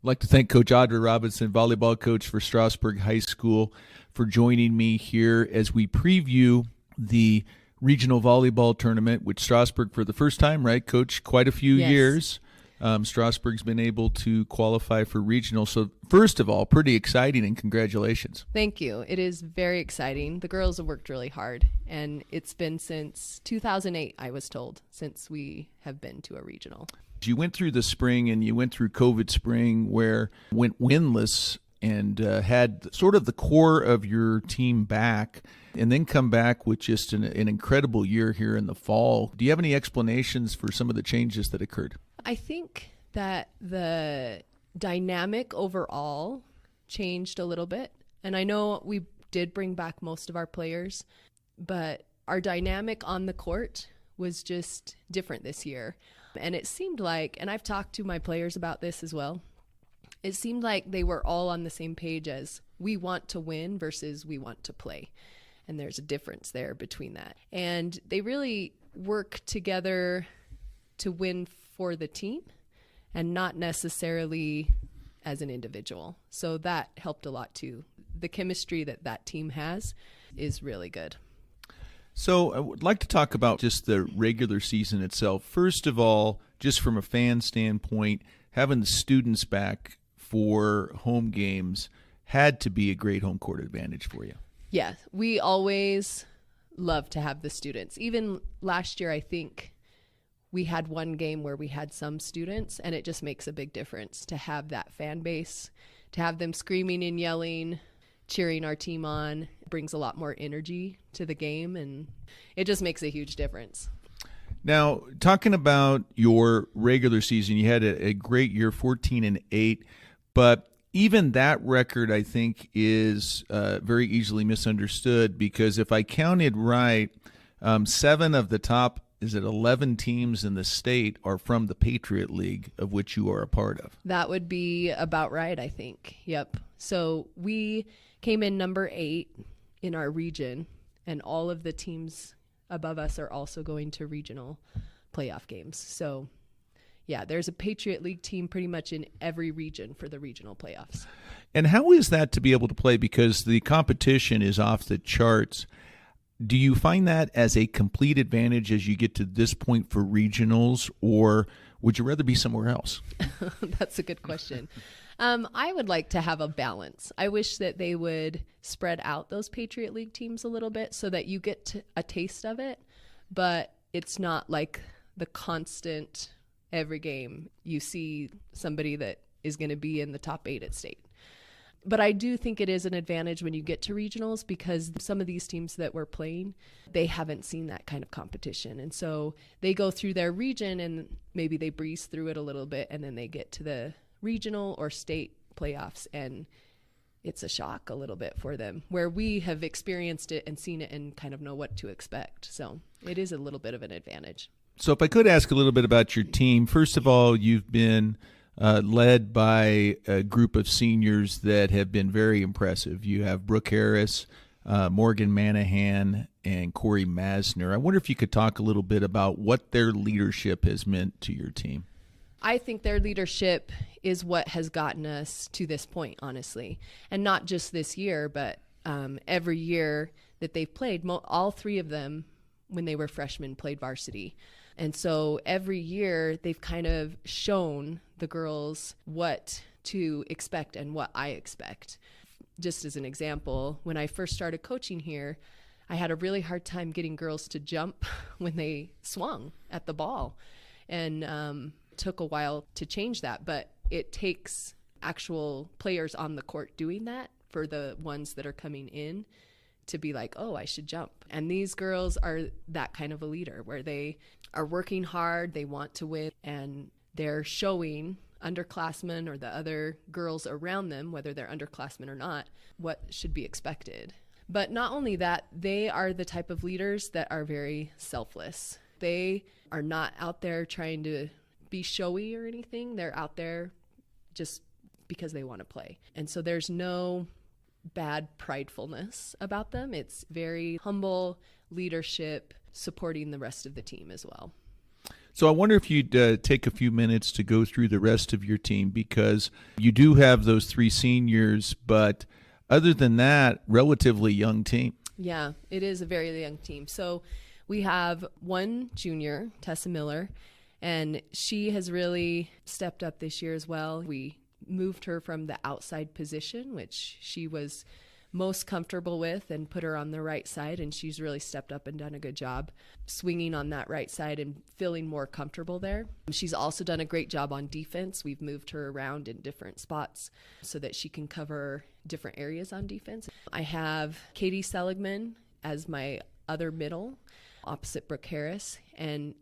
I'd like to thank Coach Audra Robison, volleyball coach for Strasburg High School, for joining me here as we preview the regional volleyball tournament, which Strasburg for the first time, right, Coach? Quite a few Yes. years. Strasburg's been able to qualify for regional. So first of all, pretty exciting and congratulations. Thank you. It is very exciting. The girls have worked really hard, and it's been since 2008, I was told, since we have been to a regional. You went through the spring and you went through COVID spring where went winless and had sort of the core of your team back and then come back with just an incredible year here in the fall. Do you have any explanations for some of the changes that occurred? I think that the dynamic overall changed a little bit. And I know we did bring back most of our players, but our dynamic on the court was just different this year. And it seemed like, and I've talked to my players about this as well, it seemed like they were all on the same page as we want to win versus we want to play. And there's a difference there between that. And they really work together to win for the team and not necessarily as an individual. So that helped a lot too. The chemistry that team has is really good. So I would like to talk about just the regular season itself. First of all, just from a fan standpoint, having the students back for home games had to be a great home court advantage for you. Yeah, we always love to have the students. Even last year, I think we had one game where we had some students, and it just makes a big difference to have that fan base, to have them screaming and yelling, cheering our team on. It brings a lot more energy to the game, and it just makes a huge difference. Now, talking about your regular season, you had a great year, 14-8, but even that record, I think, is very easily misunderstood because if I counted right, 7 of the top, 11 teams in the state are from the Patriot League, of which you are a part of. That would be about right, I think. Yep. So we came in number 8 in our region, and all of the teams above us are also going to regional playoff games. So, yeah, there's a Patriot League team pretty much in every region for the regional playoffs. And how is that to be able to play? Because the competition is off the charts. Do you find that as a complete advantage as you get to this point for regionals, or would you rather be somewhere else? That's a good question. I would like to have a balance. I wish that they would spread out those Patriot League teams a little bit so that you get a taste of it, but it's not like the constant every game you see somebody that is going to be in the top 8 at state. But I do think it is an advantage when you get to regionals because some of these teams that we're playing, they haven't seen that kind of competition. And so they go through their region and maybe they breeze through it a little bit and then they get to the regional or state playoffs and it's a shock a little bit for them where we have experienced it and seen it and kind of know what to expect. So it is a little bit of an advantage. So if I could ask a little bit about your team, first of all, you've been led by a group of seniors that have been very impressive. You have Brooke Harris, Morgan Manahan, and Corey Masner. I wonder if you could talk a little bit about what their leadership has meant to your team. I think their leadership is what has gotten us to this point, honestly. And not just this year, but every year that they've played, all 3 of them, when they were freshmen, played varsity. And so every year they've kind of shown the girls what to expect and what I expect. Just as an example, when I first started coaching here, I had a really hard time getting girls to jump when they swung at the ball. And took a while to change that, but it takes actual players on the court doing that for the ones that are coming in to be like, oh, I should jump. And these girls are that kind of a leader where they are working hard, they want to win, and they're showing underclassmen or the other girls around them, whether they're underclassmen or not, what should be expected. But not only that, they are the type of leaders that are very selfless. They are not out there trying to be showy or anything. They're out there just because they want to play. And so there's no bad pridefulness about them. It's very humble leadership supporting the rest of the team as well. So I wonder if you'd take a few minutes to go through the rest of your team, because you do have those 3 seniors, but other than that, relatively young team. Yeah, it is a very young team. So we have one junior, Tessa Miller, and she has really stepped up this year as well. We moved her from the outside position, which she was most comfortable with, and put her on the right side, and she's really stepped up and done a good job swinging on that right side and feeling more comfortable there. She's also done a great job on defense. We've moved her around in different spots so that she can cover different areas on defense. I have Katie Seligman as my other middle, opposite Brooke Harris, and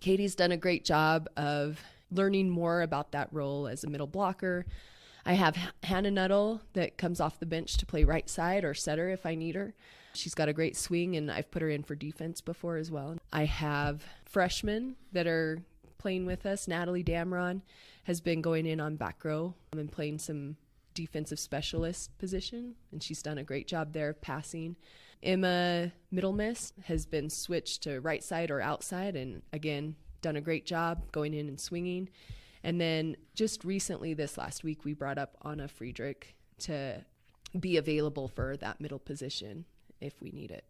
Katie's done a great job of learning more about that role as a middle blocker. I have Hannah Nuttall that comes off the bench to play right side or setter if I need her. She's got a great swing, and I've put her in for defense before as well. I have freshmen that are playing with us. Natalie Damron has been going in on back row and playing some defensive specialist position, and she's done a great job there passing. Emma Middlemiss has been switched to right side or outside, and again, done a great job going in and swinging. And then just recently this last week, we brought up Anna Friedrich to be available for that middle position if we need it.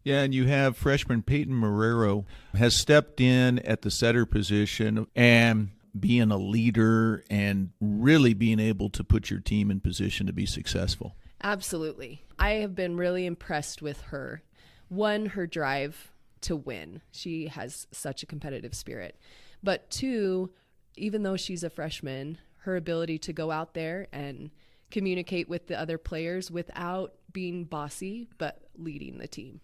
Yeah, and you have freshman Peyton Marrero has stepped in at the setter position and being a leader and really being able to put your team in position to be successful. Absolutely. I have been really impressed with her. One, her drive to win. She has such a competitive spirit. But two, even though she's a freshman, her ability to go out there and communicate with the other players without being bossy, but leading the team.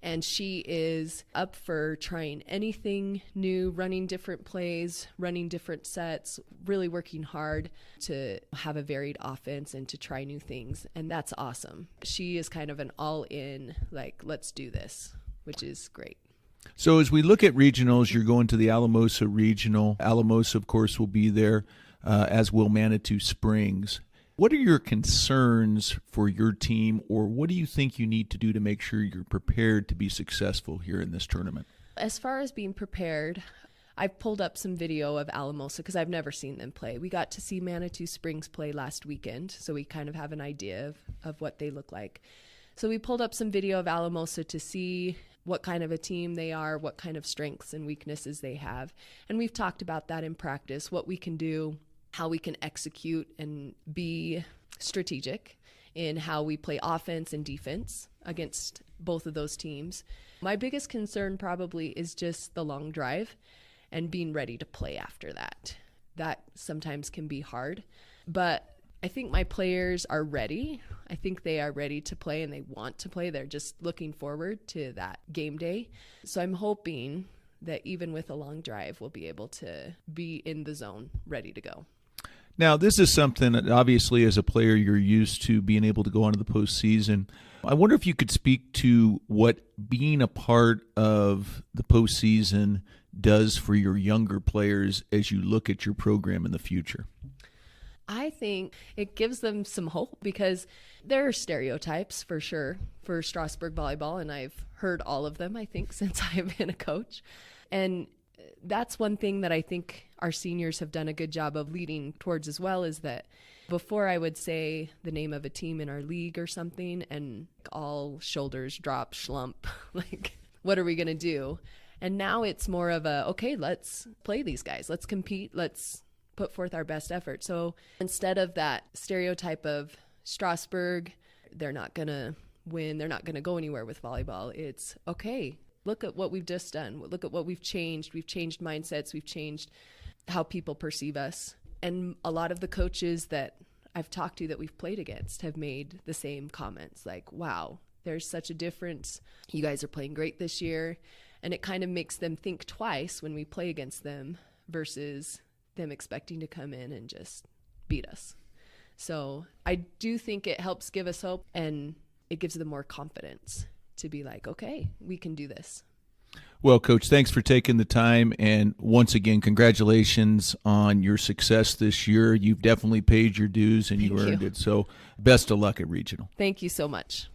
And she is up for trying anything new, running different plays, running different sets, really working hard to have a varied offense and to try new things. And that's awesome. She is kind of an all-in, like, let's do this, which is great. So as we look at regionals, you're going to the Alamosa Regional. Alamosa, of course, will be there, as will Manitou Springs. What are your concerns for your team, or what do you think you need to do to make sure you're prepared to be successful here in this tournament? As far as being prepared, I've pulled up some video of Alamosa because I've never seen them play. We got to see Manitou Springs play last weekend, so we kind of have an idea of what they look like. So we pulled up some video of Alamosa to see what kind of a team they are, what kind of strengths and weaknesses they have. And we've talked about that in practice, what we can do, how we can execute and be strategic in how we play offense and defense against both of those teams. My biggest concern probably is just the long drive and being ready to play after that. That sometimes can be hard, but I think my players are ready. I think they are ready to play and they want to play. They're just looking forward to that game day. So I'm hoping that even with a long drive, we'll be able to be in the zone, ready to go. Now, this is something that obviously as a player you're used to being able to go on to the postseason. I wonder if you could speak to what being a part of the postseason does for your younger players as you look at your program in the future. I think it gives them some hope because there are stereotypes for sure for Strasburg volleyball, and I've heard all of them, I think, since I've been a coach. And that's one thing that I think our seniors have done a good job of leading towards as well, is that before I would say the name of a team in our league or something and all shoulders drop, schlump, like, what are we going to do? And now it's more of a, okay, let's play these guys. Let's compete. Let's put forth our best effort. So instead of that stereotype of Strasburg, they're not going to win, they're not going to go anywhere with volleyball, it's, okay, look at what we've just done. Look at what we've changed. We've changed mindsets. We've changed how people perceive us. And a lot of the coaches that I've talked to that we've played against have made the same comments, like, wow, there's such a difference. You guys are playing great this year. And it kind of makes them think twice when we play against them versus them expecting to come in and just beat us. So I do think it helps give us hope, and it gives them more confidence to be like, okay, we can do this. Well, Coach, thanks for taking the time. And once again, congratulations on your success this year. You've definitely paid your dues and you earned it. So best of luck at Regional. Thank you so much.